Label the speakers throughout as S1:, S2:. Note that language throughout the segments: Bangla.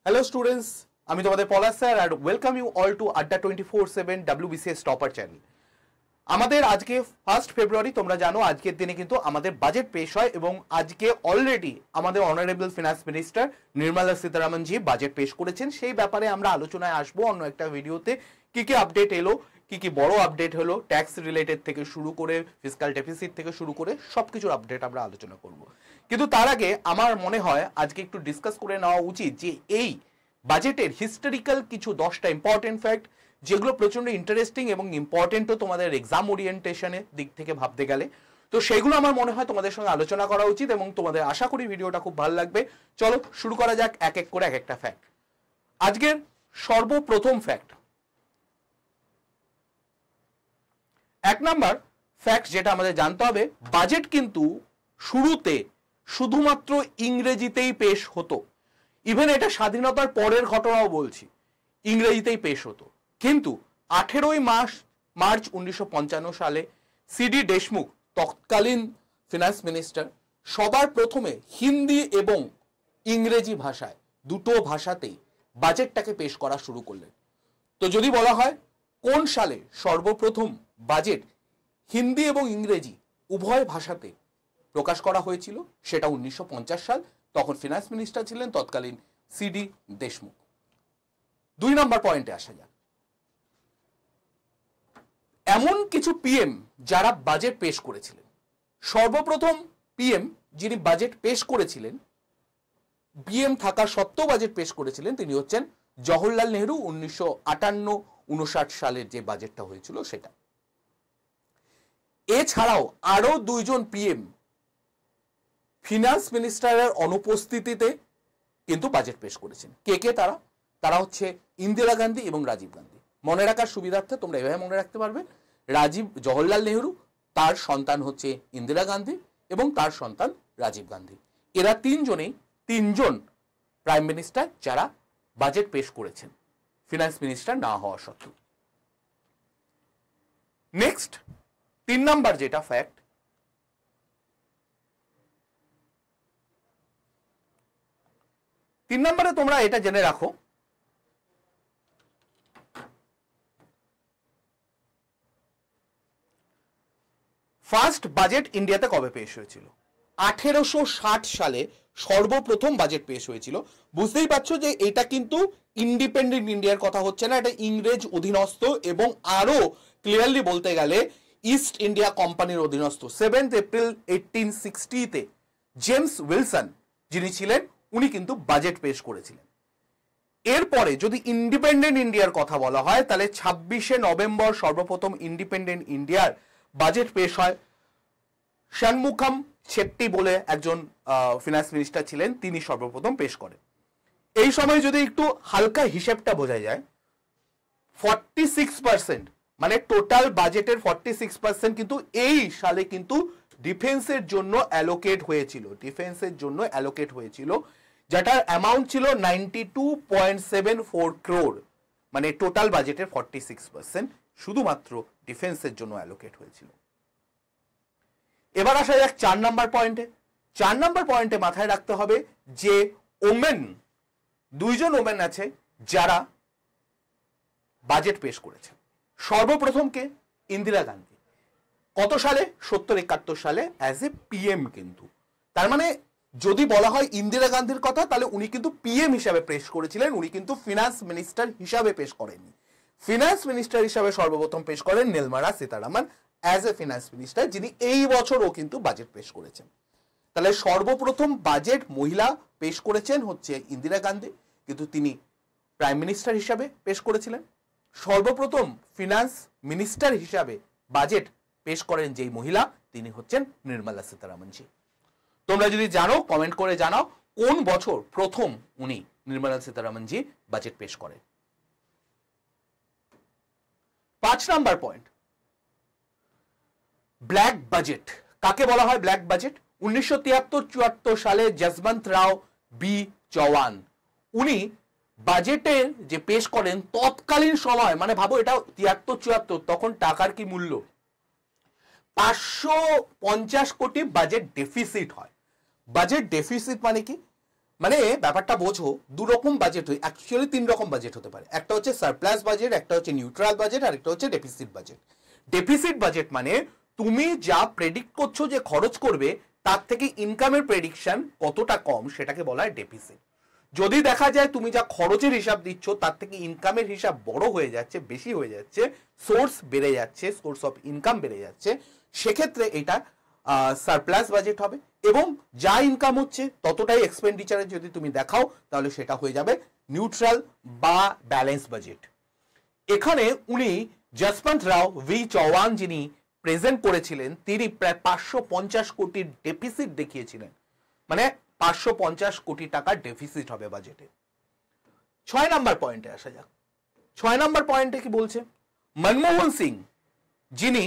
S1: Hello students, আমি তোমাদের পলাশ sir and welcome you all to Adda 24/7 WBCS Topper channel. আমাদের আজকে 1 ফেব্রুয়ারি তোমরা জানো আজকের দিনে কিন্তু আমাদের বাজেট পেশ হয় এবং আজকে অলরেডি আমাদের honourable finance minister Nirmala Sitharaman ji budget পেশ করেছেন। সেই ব্যাপারে আমরা আলোচনায় আসবো অন্য একটা ভিডিওতে। কি আপডেট এলো, কি বড় আপডেট হলো, ট্যাক্স রিলেটেড থেকে শুরু করে ফিসকাল ডেফিসিট থেকে শুরু করে সবকিছুর আপডেট আমরা আলোচনা করব। কিন্তু তার আগে আমার মনে হয় আজকে একটু ডিসকাস করে নেওয়া উচিত যে এই বাজেটের হিস্টোরিক্যাল কিছু 10টা ইম্পর্টেন্ট ফ্যাক্ট যেগুলো প্রচন্ড ইন্টারেস্টিং এবং ইম্পর্টেন্টও তোমাদের এক্সাম ওরিয়েন্টেশনের দিক থেকে ভাবতে গেলে। তো সেগুলো আমার মনে হয় তোমাদের সঙ্গে আলোচনা করা উচিত এবং তোমাদের আশা করি ভিডিওটা খুব ভালো লাগবে। চলো শুরু করা যাক এক এক করে এক একটা ফ্যাক্ট। আজকের সর্বপ্রথম ফ্যাক্ট, এক নাম্বার ফ্যাক্ট যেটা আমাদের জানতে হবে, বাজেট কিন্তু শুরুতে শুধুমাত্র ইংরেজিতেই পেশ হতো। ইভেন এটা স্বাধীনতার পরের ঘটনাও বলছি, ইংরেজিতেই পেশ হতো। কিন্তু 18ই মার্চ 1955 সালে সিডি দেশমুখ তৎকালীন ফিনান্স মিনিস্টার সবার প্রথমে হিন্দি এবং ইংরেজি ভাষায় দুটো ভাষাতেই বাজেটটাকে পেশ করা শুরু করলেন। তো যদি বলা হয় কোন সালে সর্বপ্রথম বাজেট হিন্দি এবং ইংরেজি উভয় ভাষাতে প্রকাশ করা হয়েছিল, সেটা 1950 সাল। তখন ফিনান্স মিনিস্টার ছিলেন তৎকালীন সিডি দেশমুখ। 2 নম্বর পয়েন্টে আসা যাক। এমন কিছু পিএম যারা বাজেট পেশ করেছিলেন। সর্বপ্রথম পিএম যিনি বাজেট পেশ করেছিলেন, পিএম থাকা সত্ত্বেও বাজেট পেশ করেছিলেন, তিনি হচ্ছেন জওহরলাল নেহরু। 1958-59 সালের যে বাজেটটা হয়েছিল সেটা। এছাড়াও আরো 2 জন পিএম ফিনান্স মিনিস্টারের অনুপস্থিতিতে কিন্তু বাজেট পেশ করেছেন। কে তারা হচ্ছে ইন্দিরা গান্ধী এবং রাজীব গান্ধী। মনে রাখার সুবিধার্থে তোমরা এভাবে মনে রাখতে পারবে, জওহরলাল নেহরু, তার সন্তান হচ্ছে ইন্দিরা গান্ধী এবং তার সন্তান রাজীব গান্ধী। এরা তিনজন প্রাইম মিনিস্টার যারা বাজেট পেশ করেছেন ফিনান্স মিনিস্টার না হওয়া সত্ত্বেও। নেক্সট 3 নাম্বার যেটা ফ্যাক্ট, 3 নম্বরে তোমরা এটা জেনে রাখো, ফার্স্ট বাজেট ইন্ডিয়াতে কবে পেশ হয়েছিল? 1860 সালে সর্বপ্রথম বাজেট পেশ হয়েছিল। বুঝতেই পারছো যে এটা কিন্তু ইন্ডিপেন্ডেন্ট ইন্ডিয়ার কথা হচ্ছে না, এটা ইংরেজ অধীনস্থ এবং আরো ক্লিয়ারলি বলতে গেলে ইস্ট ইন্ডিয়া কোম্পানির অধীনস্থ। 7 এপ্রিল 1860-তে জেমস উইলসন যিনি ছিলেন উনি কিন্তু বাজেট পেশ করেছিলেন। এরপরে যদি ইন্ডিপেন্ডেন্ট ইন্ডিয়ার কথা বলা হয় তাহলে 26শে নভেম্বর সর্বপ্রথম ইন্ডিপেন্ডেন্ট ইন্ডিয়ার বাজেট পেশ হয়। শানমুখম শেট্টি বলে একজন ফিনান্স মিনিস্টার ছিলেন, তিনি সর্বপ্রথম পেশ করেন। এই সময় যদি একটু হালকা হিসেবটা বোঝা যায়, 46% মানে টোটাল বাজেটের 46% কিন্তু এই সালে কিন্তু ডিফেন্সের জন্য অ্যালোকেট হয়েছিল, যেটার অ্যামাউন্ট ছিল 92.74 crore। মানে টোটাল বাজেটের 46% শুধুমাত্র ডিফেন্সের জন্য অ্যালোকেট হয়েছিল। এবার আসা যাক 4 নাম্বার পয়েন্টে। 4 নাম্বার পয়েন্টে মাথায় রাখতে হবে যে ওমেন, 2 জন ওমেন আছে যারা বাজেট পেশ করেছেন। সর্বপ্রথম কে? ইন্দিরা গান্ধী। কত সালে? 70-71 সালে অ্যাজ এ পিএম কিন্তু। তার মানে যদি বলা হয় ইন্দিরা গান্ধীর কথা তাহলে উনি কিন্তু পিএম হিসাবে পেশ করেছিলেন, উনি কিন্তু ফিনান্স মিনিস্টার হিসাবে পেশ করেননি। ফিনান্স মিনিস্টার হিসাবে সর্বপ্রথম পেশ করেন Nirmala Sitharaman as a finance minister, যিনি এই বছরও কিন্তু বাজেট পেশ করেছেন। তাহলে সর্বপ্রথম বাজেট মহিলা পেশ করেছেন হচ্ছে ইন্দিরা গান্ধী, কিন্তু তিনি প্রাইম মিনিস্টার হিসাবে পেশ করেছিলেন। সর্বপ্রথম ফিনান্স মিনিস্টার হিসাবে বাজেট পেশ করেন যেই মহিলা, তিনি হচ্ছেন নির্মলা সীতারামন জি। তোমরা যদি জানো কমেন্ট করে জানাও কোন বছর প্রথম উনি নির্মলা সীতারামন জি বাজেট পেশ করেন। 5 নাম্বার পয়েন্ট, ব্ল্যাক বাজেট কাকে বলা হয়? ব্ল্যাক বাজেট 1973-74 সালে যশবন্ত রাও বি চৌহান উনি বাজেটের যে পেশ করেন তৎকালীন সময়, মানে ভাবো এটা 73-74, তখন টাকার কি মূল্য? 550 কোটি বাজেট ডেফিসিট হয়। বাজেট ডেফিসিট মানে কি? মানে ব্যাপারটা বোঝো, দু রকম বাজেট, অ্যাকচুয়ালি তিন রকম বাজেট হতে পারে। একটা হচ্ছে সারপ্লাস বাজেট, একটা হচ্ছে নিউট্রাল বাজেট, আর একটা হচ্ছে ডেফিসিট বাজেট। ডেফিসিট বাজেট মানে তুমি যা প্রেডিক্ট করছো যে খরচ করবে, তার থেকে ইনকামের প্রেডিকশন কতটা কম, সেটাকে বলা হয় ডেফিসিট। যদি দেখা যায় তুমি যা খরচের হিসাব দিচ্ছ তার থেকে ইনকামের হিসাব বড় হয়ে যাচ্ছে, বেশি হয়ে যাচ্ছে, সোর্স বেড়ে যাচ্ছে, সোর্স অফ ইনকাম বেড়ে যাচ্ছে, সেক্ষেত্রে এটা সারপ্লাস বাজেট হবে। এবং যা ইনকাম হচ্ছে ততটাই এক্সপেন্ডিচারে যদি তুমি দেখাও, তাহলে সেটা হয়ে যাবে নিউট্রাল বা ব্যালেন্স বাজেট। এখানে উনি যশবন্ত রাও ভি চৌহান যিনি প্রেজেন্ট করেছিলেন, তিনি প্রায় 550 কোটির ডেফিসিট দেখিয়েছিলেন। মানে 550 কোটি টাকার ডেফিসিট হবে বাজেটে। 6 নম্বর পয়েন্টে আসা যাক। 6 নম্বর পয়েন্টে কি বলছে? মনমোহন সিং যিনি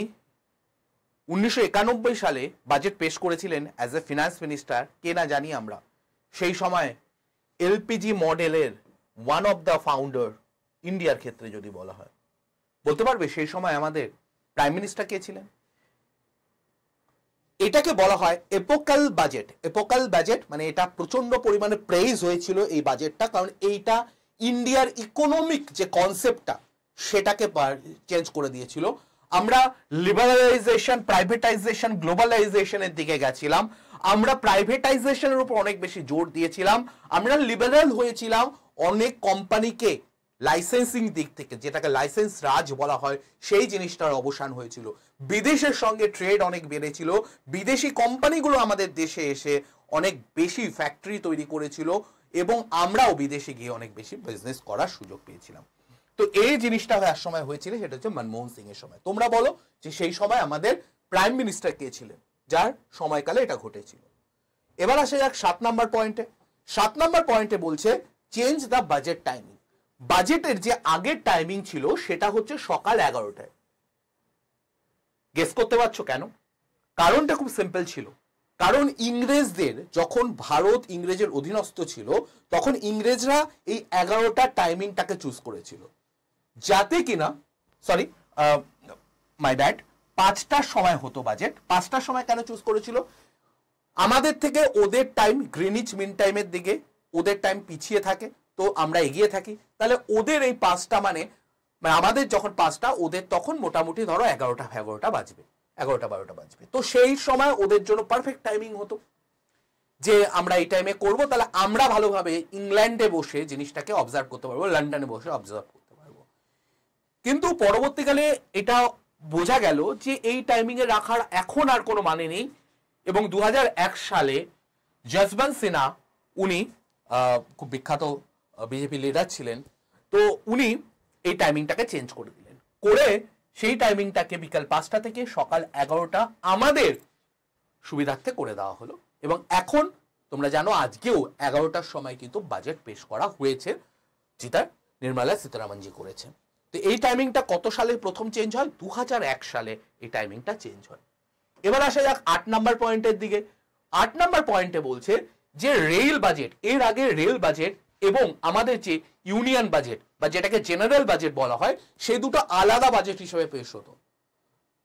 S1: 1991 সালে বাজেট পেশ করেছিলেন অ্যাজ এ ফিনান্স মিনিস্টার, কে না জানি আমরা, সেই সময় এলপিজি মডেলের ওয়ান অফ দ্য ফাউন্ডার ইন্ডিয়ার ক্ষেত্রে যদি বলা হয়। বলতে পারবে সেই সময় আমাদের প্রাইম মিনিস্টার কে ছিলেন? এটাকে বলা হয় এপোকাল বাজেট। এপোকাল বাজেট মানে এটা প্রচন্ড পরিমাণে প্রেইজ হয়েছিল এই বাজেটটা, কারণ এইটা ইন্ডিয়ার ইকোনমিক যে কনসেপ্টটা সেটাকে চেঞ্জ করে দিয়েছিল। আমরা লিবারালাইজেশন, প্রাইভেটাইজেশন, গ্লোবালাইজেশনের দিকে গেছিলাম। আমরা প্রাইভেটাইজেশনের উপর অনেক বেশি জোর দিয়েছিলাম। আমরা লিবারাল হয়েছিলাম, অনেক কোম্পানিকে লাইসেন্সিং দিক থেকে, যেটাকে লাইসেন্স রাজ বলা হয়, সেই জিনিসটার অবসান হয়েছিল। বিদেশের সঙ্গে ট্রেড অনেক বেড়েছিল। বিদেশি কোম্পানিগুলো আমাদের দেশে এসে অনেক বেশি ফ্যাক্টরি তৈরি করেছিল এবং আমরাও বিদেশে গিয়ে অনেক বেশি বিজনেস করার সুযোগ পেয়েছিলাম। তো এই জিনিসটা এক সময় হয়েছিল, সেটা হচ্ছে মনমোহন সিং এর সময়। তোমরা বলো যে সেই সময় আমাদের প্রাইম মিনিস্টার কে ছিলেন যার সময়কালে এটা ঘটেছিল। এবার আসে যাক 7 নম্বর পয়েন্টে। 7 নম্বর পয়েন্টে বলছে চেঞ্জ দ্য বাজেট টাইমিং। বাজেটের যে আগের টাইমিং ছিল সেটা হচ্ছে সকাল 11টায়। গেস করতে পারছো কেন? কারণটা খুব সিম্পল ছিল। কারণ ইংরেজদের যখন ভারত ইংরেজের অধীনস্থ ছিল, তখন ইংরেজরা এই 11টা টাইমিংটাকে চুজ করেছিল, যাতে কিনা মাই ব্যাড, 5টার সময় হতো বাজেট। 5টার সময় কেন চুজ করেছিল? আমাদের থেকে ওদের টাইম, গ্রিনিচ মিন টাইমের দিকে ওদের টাইম পিছিয়ে থাকে, তো আমরা এগিয়ে থাকি। তাহলে ওদের এই 5টা মানে আমাদের যখন 5টা, ওদের তখন মোটামুটি ধরো 11টা বাজবে, 11টা-12টা বাজবে। তো সেই সময় ওদের জন্য পারফেক্ট টাইমিং হতো যে আমরা এই টাইমে করব, তাহলে আমরা ভালোভাবে ইংল্যান্ডে বসে জিনিসটাকে অবজার্ভ করতে পারবো, লন্ডনে বসে অবজার্ভ করতে পারবো। কিন্তু পরবর্তীকালে এটা বোঝা গেল যে এই টাইমিং এ রাখার এখন আর কোনো মানে নেই, এবং 2001 সালে যশবন্ত সিনহা, উনি খুব বিখ্যাত বিজেপি লিডার ছিলেন, তো উনি এই টাইমিংটাকে চেঞ্জ করে দিলেন, করে সেই টাইমিংটাকে বিকাল 5টা থেকে সকাল 11টা আমাদের সুবিধার্থে করে দেওয়া হলো। এবং এখন তোমরা জানো আজকেও 11টার সময় কিন্তু বাজেট পেশ করা হয়েছে, যেটা নির্মলা সীতারামনজি করেছেন। তো এই টাইমিংটা কত সালে প্রথম চেঞ্জ হয়? 2001 সালে এই টাইমিংটা চেঞ্জ হয়। এবার আসা যাক 8 নম্বর পয়েন্টের দিকে। 8 নম্বর পয়েন্টে বলছে যে রেল বাজেট, এর আগে রেল বাজেট এবং আমাদের যে ইউনিয়ন বাজেট বা যেটাকে জেনারেল বাজেট বলা হয়, সেই দুটো আলাদা বাজেট হিসেবে পেশ হতো।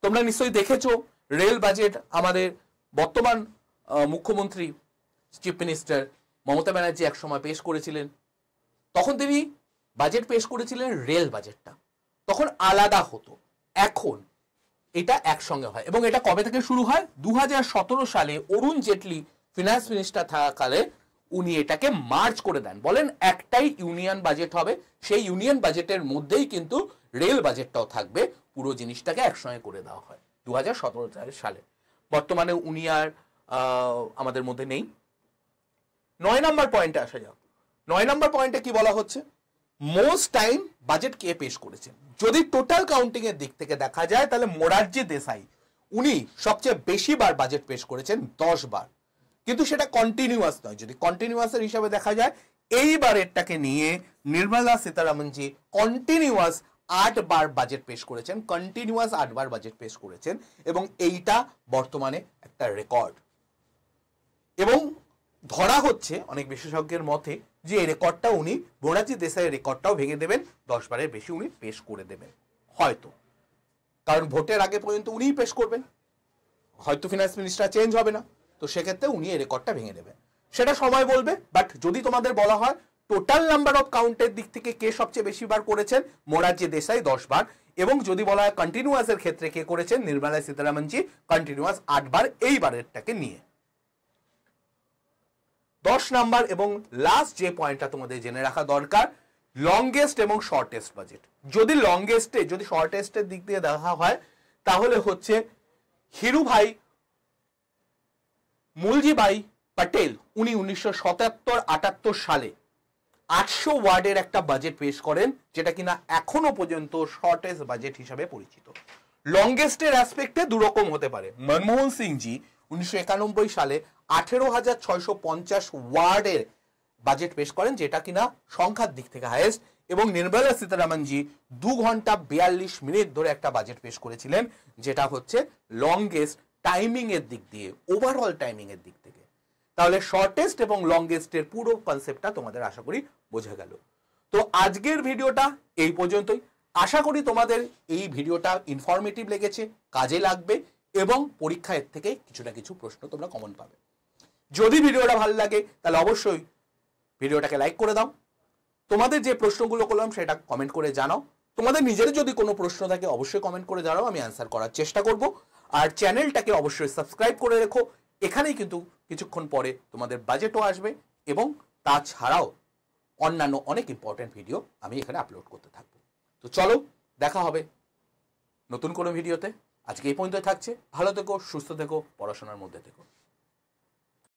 S1: তোমরা নিশ্চয়ই দেখেছো রেল বাজেট আমাদের বর্তমান মুখ্যমন্ত্রী, চিফ মিনিস্টার মমতা ব্যানার্জি এক সময় পেশ করেছিলেন। তখন তিনি বাজেট পেশ করেছিলেন রেল বাজেটটা, তখন আলাদা হতো। এখন এটা একসঙ্গে হয়, এবং এটা কবে থেকে শুরু হয়? 2017 সালে অরুণ জেটলি ফিনান্স মিনিস্টার থাকাকালে উনি এটাকে মার্চ করে দেন, বলেন একটাই ইউনিয়ন বাজেট হবে, সেই ইউনিয়ন বাজেটের মধ্যেই কিন্তু রেল বাজেটটাও থাকবে, পুরো জিনিসটাকে একসঙ্গে করে দেওয়া হয় 2017 সালে। বর্তমানে উনি আর আমাদের মধ্যে নেই। 9 নম্বর পয়েন্টে আসা যাক। 9 নম্বর পয়েন্টে কি বলা হচ্ছে? মোস্ট টাইম বাজেট কে পেশ করেছেন? যদি টোটাল কাউন্টিং এর দিক থেকে দেখা যায়, তাহলে মোরারজি দেসাই, উনি সবচেয়ে বেশি বার বাজেট পেশ করেছেন, 10 বার। কিন্তু সেটা কন্টিনিউয়াস নয়। যদি কন্টিনিউয়াসের হিসাবে দেখা যায়, এইবারেরটাকে নিয়ে নির্মলা সীতারামনজি কন্টিনিউয়াস 8 বার বাজেট পেশ করেছেন, কন্টিনিউয়াস 8 বার বাজেট পেশ করেছেন, এবং এইটা বর্তমানে একটা রেকর্ড। এবং ধরা হচ্ছে অনেক বিশেষজ্ঞের মতে যে এই রেকর্ডটা উনি, মোরারজি দেসাইয়ের রেকর্ডটাও ভেঙে দেবেন, 10 বারের বেশি উনি পেশ করে দেবেন হয়তো, কারণ ভোটের আগে পর্যন্ত উনিই পেশ করবেন, হয়তো ফিনান্স মিনিস্টার চেঞ্জ হবে না, তো সেক্ষেত্রে উনি এই রেকর্ডটা ভেঙে দেবেন। সেটা সময় বলবে। বাট যদি তোমাদের বলা হয় টোটাল নাম্বার অফ কাউন্টের দিক থেকে কে সবচেয়ে বেশি বার করেছেন, মোরারজি দেশাই 10 বার, এবং যদি বলা হয় কন্টিনিউয়াসের ক্ষেত্রে কে করেছেন, নির্মলা সীতারামনজি কন্টিনিউয়াস 8 বার, এই বারেরটাকে নিয়ে। 10 নাম্বার এবং লাস্ট যে পয়েন্টটা তোমাদের জেনে রাখা দরকার, লংগেস্ট এবং শর্টেস্ট বাজেট। যদি লংগেস্টে, যদি শর্টেস্টের দিক দিয়ে দেখা হয় তাহলে হচ্ছে হিরুভাই মুলজিভাই পটেল, উনি 1977-78 সালে 800 ওয়ার্ডের একটা বাজেট পেশ করেন, যেটা কিনা এখনো পর্যন্ত শর্টেস্ট বাজেট হিসাবে পরিচিত। লংগেস্টের অ্যাসপেক্টে দুরকম হতে পারে। মনমোহন সিংজি 1991 সালে 18,650 ওয়ার্ডের বাজেট পেশ করেন, যেটা কিনা সংখ্যার দিক থেকে হাইয়েস্ট, এবং নির্মলা সীতারামনজি 2 ঘন্টা 42 মিনিট ধরে একটা বাজেট পেশ করেছিলেন, যেটা হচ্ছে লংগেস্ট টাইমিং এর দিক দিয়ে, ওভারঅল টাইমিং এর দিক থেকে। তাহলে শর্টেস্ট এবং লংগেস্টের পুরো কনসেপ্টটা তোমাদের আশা করি বোঝা গেল। তো আজকের ভিডিওটা এই পর্যন্তই। আশা করি তোমাদের এই ভিডিওটা ইনফরমেটিভ লেগেছে, কাজে লাগবে, এবং পরীক্ষা এর থেকে কিছু না কিছু প্রশ্ন তোমরা কমন পাবে। যদি ভিডিওটা ভালো লাগে তাহলে অবশ্যই ভিডিওটাকে লাইক করে দাও। তোমাদের যে প্রশ্নগুলো করলাম সেটা কমেন্ট করে জানাও। তোমাদের নিজের যদি কোনো প্রশ্ন থাকে অবশ্যই কমেন্ট করে জানাও, আমি অ্যান্সার করার চেষ্টা করব। আর চ্যানেলটাকে অবশ্যই সাবস্ক্রাইব করে রেখো। এখানেই কিন্তু কিছুক্ষণ পরে তোমাদের বাজেটও আসবে, এবং তাছাড়াও অন্যান্য অনেক ইম্পর্টেন্ট ভিডিও আমি এখানে আপলোড করতে থাকবো। তো চলো, দেখা হবে নতুন কোনো ভিডিওতে। আজকে এই পর্যন্ত থাকছে। ভালো থেকো, সুস্থ থেকো, পড়াশোনার মধ্যে থেকো।